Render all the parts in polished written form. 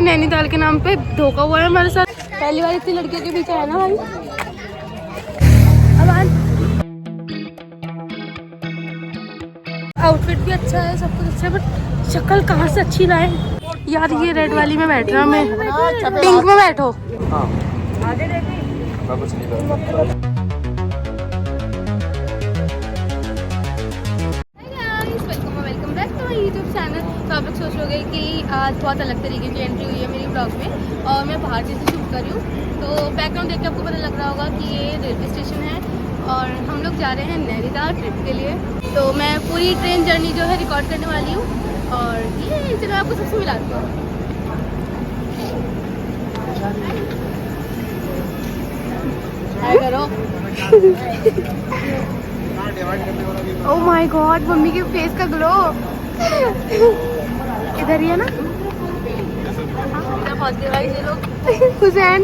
नैनीताल के नाम पे धोखा हुआ है हमारे साथ। पहली बार इतनी लड़कियों के पीछे है ना भाई। आउटफिट भी अच्छा है, सब कुछ अच्छा है, बट शक्ल कहाँ से अच्छी लाए यार। ये रेड वाली में बैठ रहा मैं, पिंक में बैठो। Welcome back to my YouTube channel. तो आप लोग सोच रहे होंगे कि आज बहुत अलग तरीके की एंट्री हुई है मेरी ब्लॉग में और मैं बाहर से शूट कर रही हूँ। तो बैकग्राउंड देख के आपको पता लग रहा होगा कि ये रेलवे स्टेशन है और हम लोग जा रहे हैं नैनीताल ट्रिप के लिए। तो मैं पूरी ट्रेन जर्नी जो है रिकॉर्ड करने वाली हूँ और ये चलो आपको सबसे मिलाती हूँ। ओह माय गॉड, मम्मी के फेस का ग्लो इधर ही है ना। पहुंच गए भाई ये लोग। हुसैन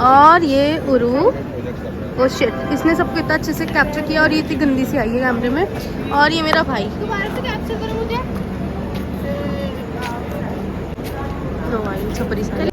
और ये उरू। ओ शिट, इसने सबको इतना अच्छे से कैप्चर किया और ये इतनी गंदी सी आई है कैमरे में। और ये मेरा भाई। दोबारा से कैप्चर करो मुझे। नो भाई छपरी सारी।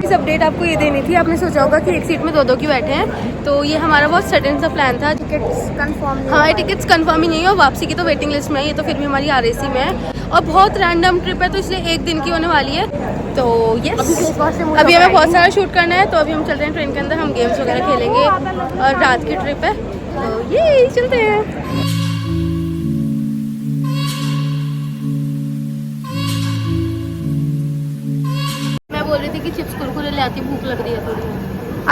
इस अपडेट आपको ये देनी थी। आपने सोचा होगा कि एक सीट में दो की बैठे हैं, तो ये हमारा बहुत सडन सा प्लान था। टिकट्स कंफर्म, हाँ टिकट्स कंफर्म ही नहीं है और वापसी की तो वेटिंग लिस्ट में है। ये तो फिर भी हमारी आरएसी में है और बहुत रैंडम ट्रिप है, तो इसलिए एक दिन की होने वाली है। तो यस, अभी हमें बहुत सारा शूट करना है, तो अभी हम चल रहे हैं ट्रेन के अंदर। हम गेम्स वगैरह खेलेंगे और रात की ट्रिप है, तो ये चलते हैं। बोल रही थी कि चिप्स कुरकुरे ले आती, भूख लग रही है थोड़ी।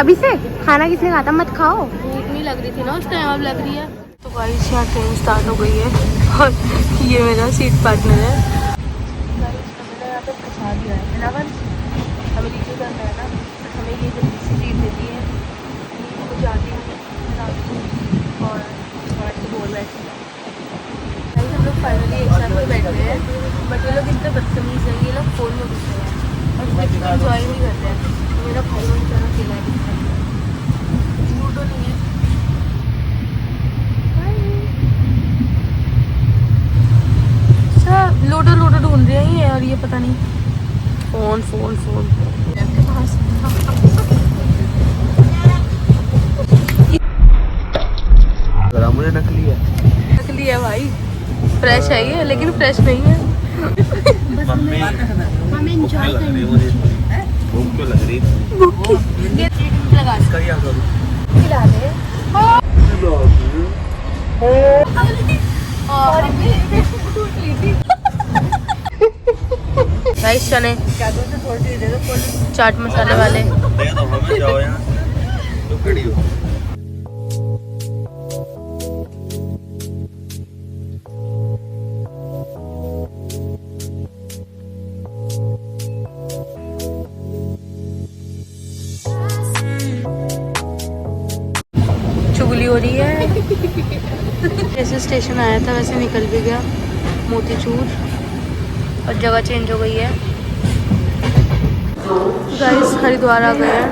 अभी से खाना किसने कहा था मत खाओ? भूख नहीं लग रही थी ना उस टाइम, अब लग रही है। तो गाइस यहाँ ट्रेन स्टार्ट हो गई है और ये मेरा सीट पार्टनर है। यहाँ पे फंसा दिया है बिलावल, हमें नीचे करना है ना, हमें ये जल्दी से सीट देती है तो जाती हूँ और वहाँ से बोल बैठती है। हम लोग फाइनली एक साथ में बैठ गए हैं, बट ये लोग इतने बदतमीज हैं, ये लोग फ़ोन में घुस गए हैं और एंजॉय नहीं करते हैं। मेरा भाई वो बेचारा अकेला है, लूडो नहीं है। अच्छा लूडो ढूंढ रही है और ये पता नहीं फोन फोन फोन मुझे नकली है भाई। फ्रेश है ये लेकिन फ्रेश नहीं है। हमें एंजॉय करनी है। भूख क्यों लग रही? ये लगा इसका क्या करूं? खिला दे। गाइस चने चाट मसाले वाले दे दो हमें, जाओ यहाँ तो खड़ी हो। चुगली हो रही है। जैसे स्टेशन आया था वैसे निकल भी गया मोतीचूर और जगह चेंज हो गई है। गाइस हरिद्वार आ गए हैं।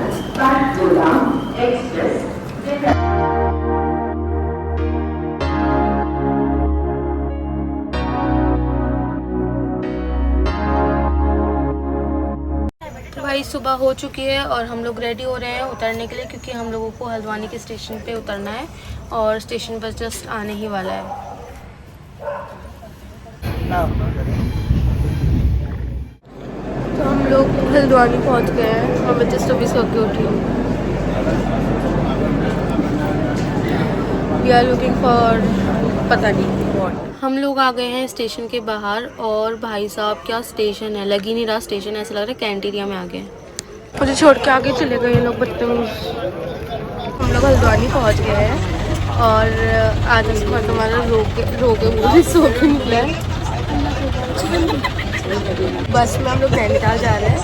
भाई सुबह हो चुकी है और हम लोग रेडी हो रहे हैं उतरने के लिए, क्योंकि हम लोगों को हल्द्वानी के स्टेशन पे उतरना है और स्टेशन बस जस्ट आने ही वाला है। तो हम लोग हल्द्वानी पहुंच गए हैं और मैं जस्ट अभी सो के उठी हूँ। वी आर लुकिंग फॉर पता नहीं व्हाट। हम लोग आ गए हैं स्टेशन के बाहर और भाई साहब क्या स्टेशन है, लग ही नहीं रहा स्टेशन, ऐसा लग रहा है कैंटीरिया में आ गए। मुझे छोड़ के आगे चले गए लोग बदतमीज। हम लोग हल्द्वानी पहुंच गए हैं और आज हमारा रोके सो के निकला है। बस में हम लोग नैनीताल जा रहे हैं।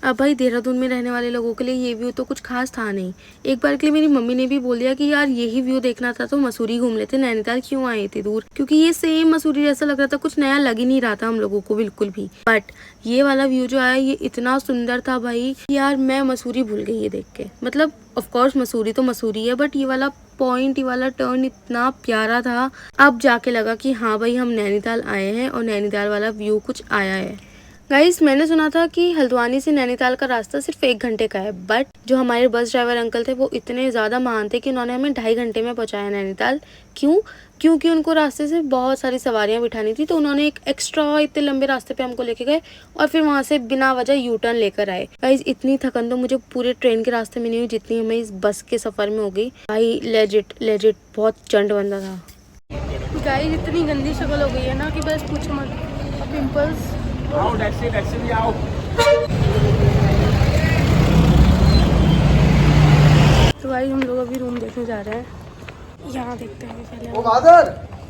अब भाई देहरादून में रहने वाले लोगों के लिए ये व्यू तो कुछ खास था नहीं। एक बार के लिए मेरी मम्मी ने भी बोल दिया कि यार यही व्यू देखना था तो मसूरी घूम लेते, नैनीताल क्यों आए थे दूर, क्योंकि ये सेम मसूरी जैसा लग रहा था, कुछ नया लग ही नहीं रहा था हम लोगों को बिल्कुल भी। बट ये वाला व्यू जो आया ये इतना सुंदर था भाई, यार मैं मसूरी भूल गई ये देख के। मतलब ऑफकोर्स मसूरी तो मसूरी है, बट ये वाला पॉइंट, ये वाला टर्न इतना प्यारा था। अब जाके लगा कि हाँ भाई हम नैनीताल आए हैं और नैनीताल वाला व्यू कुछ आया है। गाइस मैंने सुना था कि हल्द्वानी से नैनीताल का रास्ता सिर्फ 1 घंटे का है, बट जो हमारे बस ड्राइवर अंकल थे वो इतने ज़्यादा महान थे कि उन्होंने हमें 2.5 घंटे में पहुंचाया नैनीताल। क्यों? क्योंकि उनको रास्ते से बहुत सारी सवारियां बिठानी थी, तो उन्होंने एक एक्स्ट्रा इतने लंबे रास्ते पे हमको लेके गए और फिर वहाँ से बिना वजह यू टर्न लेकर आए। गाइस इतनी थकन तो मुझे पूरे ट्रेन के रास्ते में नहीं हुई जितनी हमें इस बस के सफ़र में हो गई। भाई लेजिट बहुत चंड बंदा था। गाइस इतनी गंदी शक्ल हो गई है ना कि बस पूछो मत। पिंपल्स आओ, टैक्सी भी आओ। तो भाई हम लोग अभी रूम देखने जा रहे हैं, यहाँ देखते हैं पहले। ओ बादर,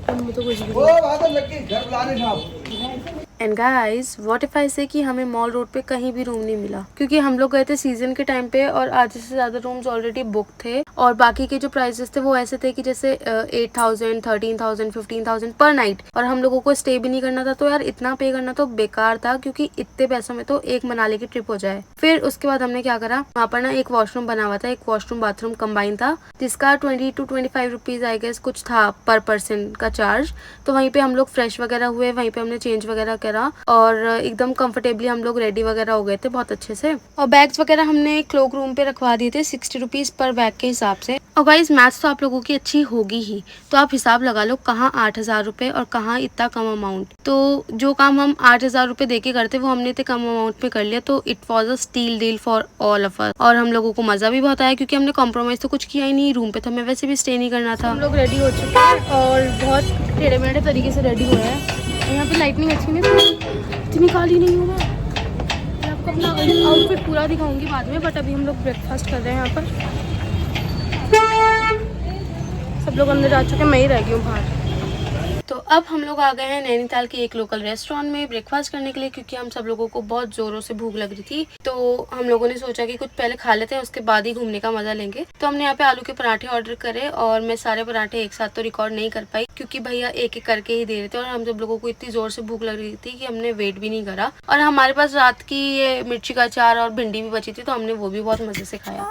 तो कुछ भी ओ बादर लड़की घर बुलाने साहब। And guys what if I से कि हमें मॉल रोड पे कहीं भी रूम नहीं मिला, क्योंकि हम लोग गए थे सीजन के टाइम पे और आधे से ज्यादा रूम्स ऑलरेडी बुक थे और बाकी के जो प्राइसेस थे वो ऐसे थे कि जैसे 8,000, 13,000, 15,000 पर नाइट, और हम लोगों को स्टे भी नहीं करना था। तो यार इतना पे करना तो बेकार था, क्योंकि इतने पैसों में तो एक मनाली की ट्रिप हो जाए। फिर उसके बाद हमने क्या करा, वहाँ पर ना एक वॉशरूम बना हुआ था, एक वॉशरूम बाथरूम कंबाइन था, जिसका 20 to 25 रुपीज आई गेस कुछ था पर पर्सन का चार्ज। तो वहीं पे हम लोग फ्रेश वगैरह हुए, वहीं पे हमने चेंज वगैरह करा और एकदम कंफर्टेबली हम लोग रेडी वगैरह हो गए थे बहुत अच्छे से। और बैग्स वगैरह हमने क्लोक रूम पे रखवा दिए थे 60 रुपीज पर बैग के हिसाब से। और गाइस मैथ्स तो आप लोगों की अच्छी होगी ही, तो आप हिसाब लगा लो कहाँ 8,000 रुपये और कहाँ इतना कम अमाउंट। तो जो काम हम 8,000 रुपये दे के करते वो हमने इतने कम अमाउंट में कर लिया, तो it was a steal deal for all of us. और हम लोगों को मजा भी बहुत आया, क्योंकि हमने कॉम्प्रोमाइज तो कुछ किया ही नहीं, रूम पे तो हमें वैसे भी स्टे नहीं करना था। हम लोग रेडी हो चुके हैं और बहुत टेढ़े मेढ़े तरीके से रेडी हुए हैं। यहाँ पे लाइटनिंग अच्छी नहीं, इतनी काली नहीं हूँ मैं आपको अपना आउटफिट पूरा दिखाऊंगी बाद में। बट अभी हम लोग ब्रेकफास्ट कर रहे हैं यहाँ पर, सब लोग अंदर जा चुके हैं, मैं ही रह गई हूँ बाहर। तो अब हम लोग आ गए हैं नैनीताल के एक लोकल रेस्टोरेंट में ब्रेकफास्ट करने के लिए, क्योंकि हम सब लोगों को बहुत जोरों से भूख लग रही थी। तो हम लोगों ने सोचा कि कुछ पहले खा लेते हैं, उसके बाद ही घूमने का मजा लेंगे। तो हमने यहाँ पे आलू के पराठे ऑर्डर करे और मैं सारे पराठे एक साथ तो रिकॉर्ड नहीं कर पाई, क्योंकि भैया एक एक करके ही दे रहे थे और हम सब लोगों को इतनी जोर से भूख लग रही थी कि हमने वेट भी नहीं करा। और हमारे पास रात की ये मिर्ची का अचार और भिंडी भी बची थी, तो हमने वो भी बहुत मजे से खाया।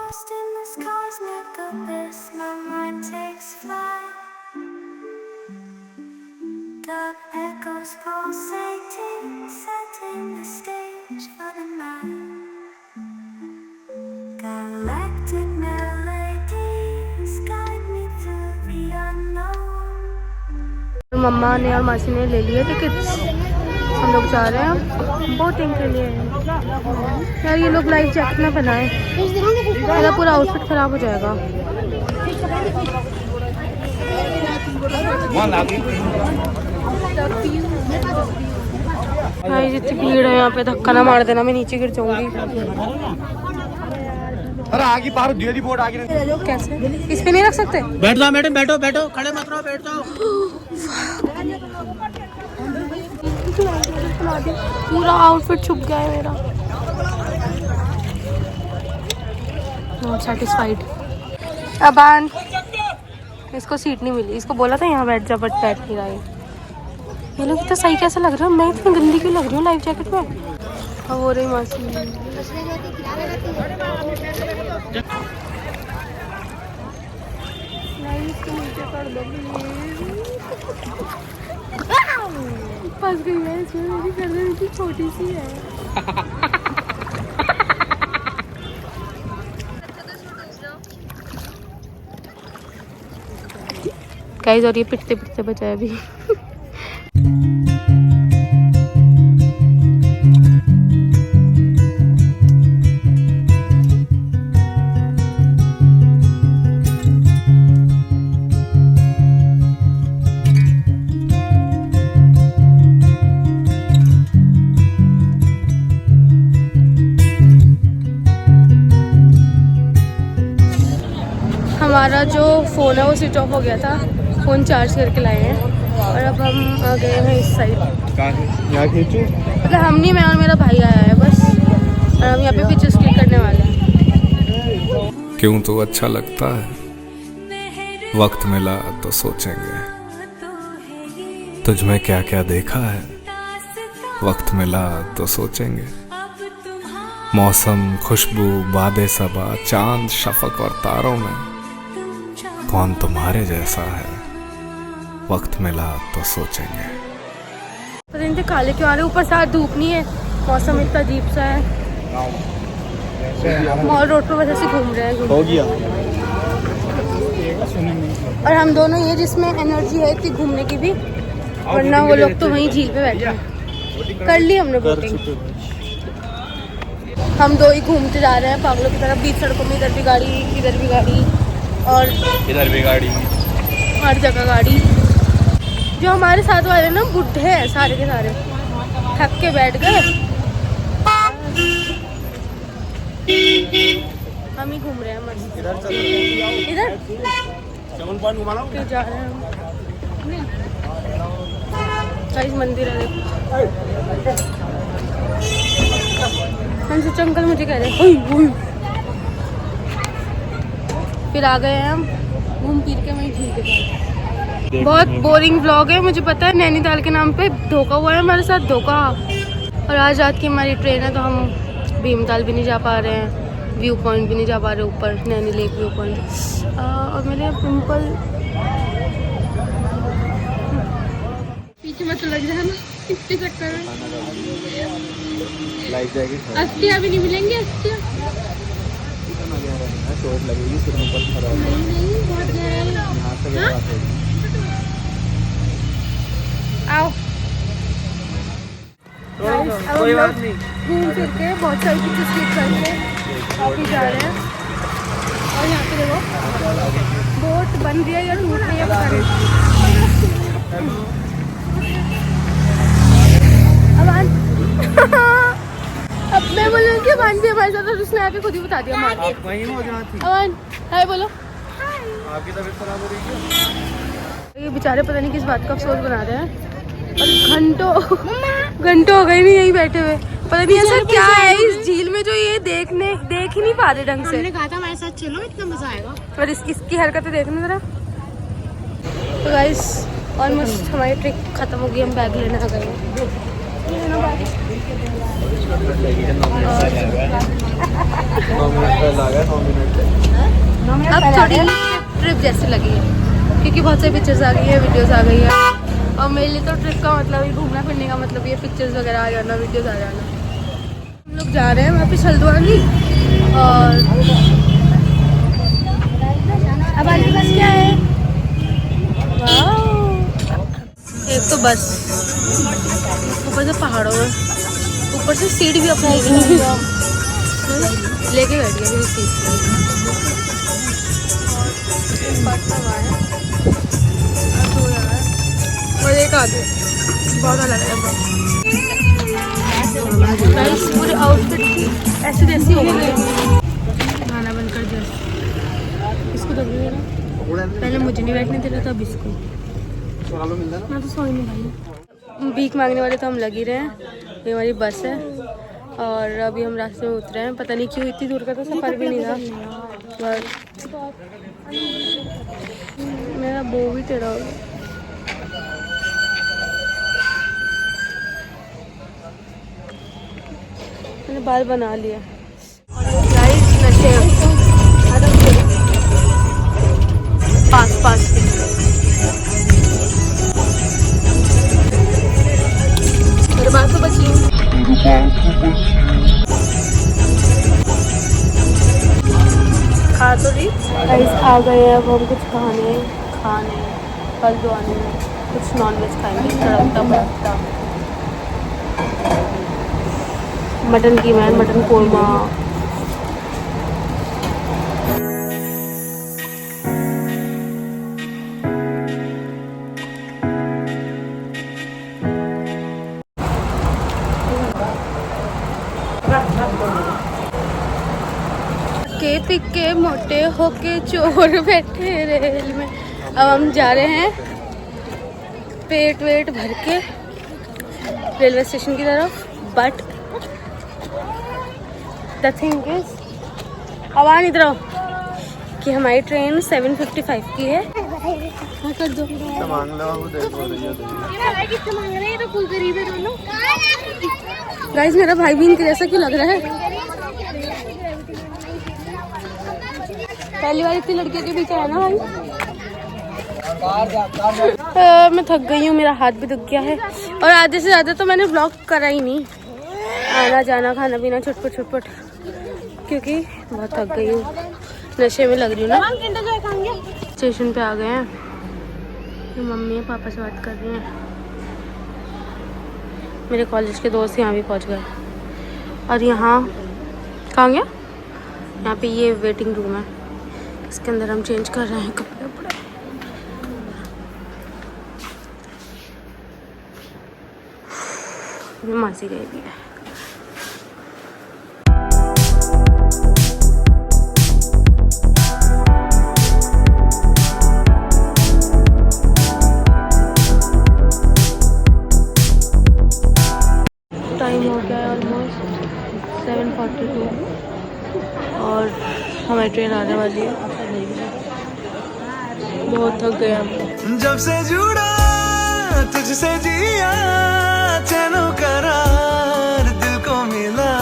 Dark echoes pulsating, setting the stage for the night. Galactic melodies guide me through the unknown. मम्मा ने और मासी ने ले लिए टिकट्स, हम लोग जा रहे हैं बोटिंग के लिए। यार ये लोग लाइफ जैकेट ना बनाए, मेरा पूरा आउटफिट खराब हो जाएगा। भाई जितनी भीड़ है यहाँ पे, धक्का ना मार देना, मैं नीचे गिर जाऊंगी। अरे आगे बाहर दियरी बोर्ड आगे कैसे इस पे नहीं रख सकते? बैठ जाओ मैडम, बैठो बैठो, खड़े मत रहो, बैठ जाओ। पूरा आउटफिट छुप गया है मेरा। Not satisfied. अबान इसको सीट नहीं मिली, इसको बोला था यहाँ बैठ जा, बट बैठ नहीं रहा है। ये लोग इतना सही कैसे लग रहा है, मैं इतनी गंदी क्यों लग रही हूँ लाइफ जैकेट में। अब हो रही मासी फंस गई है इसमें, मेरी गर्दन इतनी छोटी सी है। गाइस और ये पिटते पिटते बचा है अभी। हमारा जो फ़ोन है वो स्विच ऑफ हो गया था, फ़ोन चार्ज करके लाए हैं और अब हम आ गए हैं इस साइड। यहाँ खींचो, मतलब हम नहीं, मैं और मेरा भाई आया है बस। और हम यहाँ पे पिक्चर्स क्लिक करने वाले हैं। क्यों तो अच्छा लगता है, वक्त मिला तो सोचेंगे। तुझ में क्या क्या देखा है, वक्त मिला तो सोचेंगे। मौसम, खुशबू, बादे सबा, चांद, शफक और तारों में कौन तुम्हारे जैसा है, वक्त मिला तो सोचेंगे। पता नहीं काले क्यों आ रहे, ऊपर साथ धूप नहीं है, मौसम इतना अजीब सा है। मॉल रोड पर बस ऐसे घूम रहे हैं। हो गया। और हम दोनों ये जिसमें एनर्जी है इतनी घूमने की भी, वरना वो लोग तो वहीं झील पे बैठे हैं। कर ली हमने बोटिंग। हम दो ही घूमते जा रहे हैं पागलों की तरफ, बीच सड़कों में, इधर भी गाड़ी इधर भी गाड़ी और इधर भी गाड़ी, हर जगह गाड़ी। जो हमारे साथ वाले ना बुढ़े हैं सारे के सारे, थक के बैठ गए। हम ही घूम रहे हैं मस्त। इधर फिर जा रहे हैं हम। गाइस मंदिर है देखो। हम सोचा अंकल मुझे कह रहे हैं फिर आ गए हैं हम घूम फिर के वहीं झील के पास। बहुत बोरिंग व्लॉग है, मुझे पता है। नैनीताल के नाम पे धोखा हुआ है हमारे साथ, धोखा। और आज रात की हमारी ट्रेन है तो हम भीमताल भी नहीं जा पा रहे हैं, व्यू पॉइंट भी नहीं जा पा रहे ऊपर, नैनी लेक व्यू पॉइंट। और मेरे पिंपल पीछे मत लग जाए ना, कितनी चक्कर है। लाइफ जैकेट अस्थियाँ भी नहीं मिलेंगी, अस्थियाँ चोट लगेगी, सिर में पत्थर आ जाएगा। नहीं बहुत यहाँ से हाँ? आओ कोई बात नहीं। घूम फिर के बहुत सारी पिक्चर्स क्लिक करके वापस जा रहे हैं। और यहाँ पे देखो बोट बन रही है या टूट रही है पता नहीं। अब मैं बोलूँगी अवान भी हमारे साथ, और उसने आके खुद ही बता दिया मार। अवान हाय बोलो। आपकी तबीयत खराब हो रही है। ये बेचारे पता नहीं किस बात का अफसोस बना रहे हैं। और घंटों हो गए नहीं यही बैठे हुए। पता नहीं ऐसा क्या है इस झील में जो ये देख ही नहीं पा रहे ढंग से। हमने कहा था हमारे साथ चलो, इतना मजा आएगा। और इसकी हरकतें देखने जरा। तो गाइस ऑलमोस्ट हमारी ट्रिप खत्म हो गई, हम बैग लेने आ गए हैं। अब थोड़ी ट्रिप जैसी लगी है क्योंकि बहुत सारी पिक्चर्स आ गई है, वीडियोस आ गई है। और मेरे लिए तो ट्रिप का मतलब ही घूमना फिरने का मतलब ये पिक्चर्स वगैरह आ जाना, वीडियोस आ जाना। हम लोग जा रहे हैं वहाँ पे हल्द्वानी। और अब आपके पास क्या है? वाह, एक तो बस, ऊपर से पहाड़ों में, ऊपर से सीट भी अपनी लेके बैठ गया मेरी सीट पर। और एक आगे बहुत अलग है। पूरे आउटफिट ऐसी जैसी हो गई। खाना बंद कर दिया इसको, दब गया ना। पहले मुझे नहीं बैठने दे रहा था, अब इसको। मैं तो सोई नहीं भाई। भीख मांगने वाले तो हम लग ही रहे हैं। ये हमारी बस है और अभी हम रास्ते में उतरे हैं। पता नहीं क्यों, इतनी दूर का तो सफ़र भी नहीं था। बस मेरा बो भी टेढ़ा हो गया। मैंने बाल बना लिया। पास मेरे बाल तो बची खा तो रही। आ गए अब हम कुछ खाने हल्द्वानी में कुछ नॉनवेज खाएंगे। तड़कता भड़कता मटन कीमा, मटन कोरमा। के पिके मोटे होके चोर बैठे रेल में। अब हम जा रहे हैं पेट वेट भर के रेलवे स्टेशन की तरफ। बट द थिंग इज, अब आ इधर आओ, कि हमारी ट्रेन 7:55 की है। हाँ कर दो। मांग लो, वो देखो कितना मांग रहे हैं, तो फुल गरीब है दोनों। गाइस मेरा भाई भी इनके जैसा क्यों लग रहा है? पहली बार इतनी लड़कियों के बीच आया ना भाई। मैं थक गई हूँ, मेरा हाथ भी दुख गया है और आधे से ज़्यादा तो मैंने व्लॉग करा ही नहीं। आना जाना खाना पीना छटपट छटपट, क्योंकि बहुत थक गई हूँ, नशे में लग रही हूँ ना। स्टेशन पे आ गए हैं, मम्मी पापा से बात कर रही हैं। मेरे कॉलेज के दोस्त यहाँ भी पहुँच गए। और यहाँ कहाँ गया? यहाँ पे ये वेटिंग रूम है, इसके अंदर हम चेंज कर रहे हैं कपड़े वपड़े। मासी गई भी है। टाइम हो गया है ऑलमोस्ट 7:42 और हमारी ट्रेन आने वाली है। बहुत थक गया। जब से जुड़ा तुझसे जिया, चैनो करार दिल को मिला।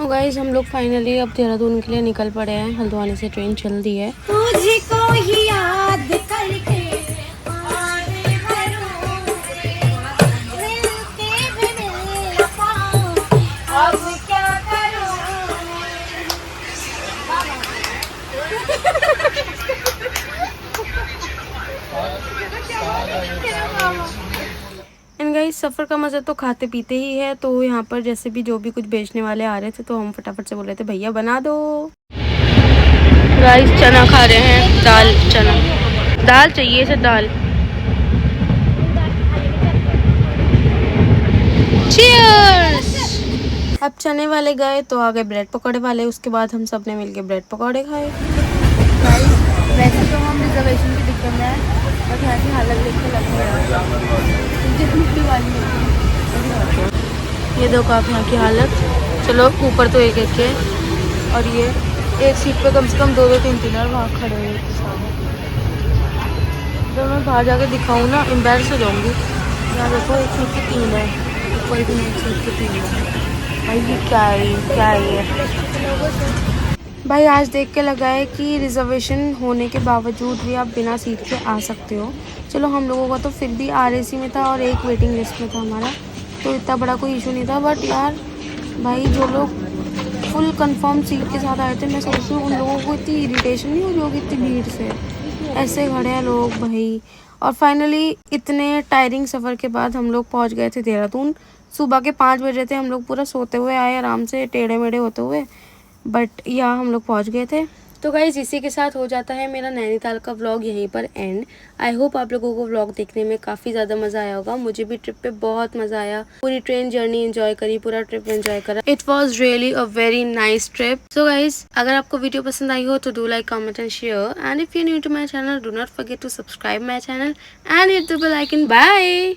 गाइस हम लोग फाइनली अब देहरादून के लिए निकल पड़े हैं। हल्द्वानी से ट्रेन चल दी है। तुझको ही याद करके अब क्या करूं। एंड गाइस सफ़र का मज़ा तो खाते पीते ही है। तो यहाँ पर जैसे भी जो भी कुछ बेचने वाले आ रहे थे तो हम फटाफट से बोल रहे थे भैया बना दो। गाइस चना खा रहे हैं, दाल चना, दाल चाहिए इसे, दाल। चीयर्स। अब चने वाले गए तो आ गए ब्रेड पकौड़े वाले, उसके बाद हम सब ने मिलके ब्रेड पकौड़े खाए। वैसे तो हम रिजर्वेशन की दिक्कत में है, बट यहाँ की हालत देख के लग रहा है वाली। ये देखो आप यहाँ की हालत। चलो ऊपर तो एक एक है और ये एक सीट पे कम से कम 2-2 3-3 और वहाँ खड़े हुए हैं सामने। जब मैं बाहर जाके दिखाऊँ ना एम्बैरेस हो जाऊँगी। यहाँ देखो एक सीट पे 3 है, कोई भी एक सीट पे 3 है। भाई ये क्या है ये? भाई आज देख के लगा है कि रिजर्वेशन होने के बावजूद भी आप बिना सीट के आ सकते हो। चलो हम लोगों का तो फिर भी आरएसी में था और एक वेटिंग लिस्ट में था हमारा, तो इतना बड़ा कोई इशू नहीं था। बट यार भाई जो लोग फुल कंफर्म सीट के साथ आए थे, मैं सोच रही हूँ उन लोगों को इतनी इरिटेशन नहीं हो रही होगी इतनी भीड़ से। ऐसे खड़े हैं लोग भाई। और फाइनली इतने टायरिंग सफ़र के बाद हम लोग पहुँच गए थे देहरादून। सुबह के 5 बजे थे, हम लोग पूरा सोते हुए आए आराम से, टेढ़े मेढ़े होते हुए, बट यहाँ हम लोग पहुँच गए थे। तो गाइज़ इसी के साथ हो जाता है मेरा नैनीताल का व्लॉग यहीं पर एंड। आई होप आप लोगों को व्लॉग देखने में काफ़ी ज़्यादा मज़ा आया होगा। मुझे भी ट्रिप पे बहुत मज़ा आया, पूरी ट्रेन जर्नी एंजॉय करी, पूरा ट्रिप एंजॉय करा। It was really a very nice trip. So guys अगर आपको वीडियो पसंद आई हो तो do like, comment and share, and if you new to my channel do not forget to subscribe my channel and hit the bell icon. Bye.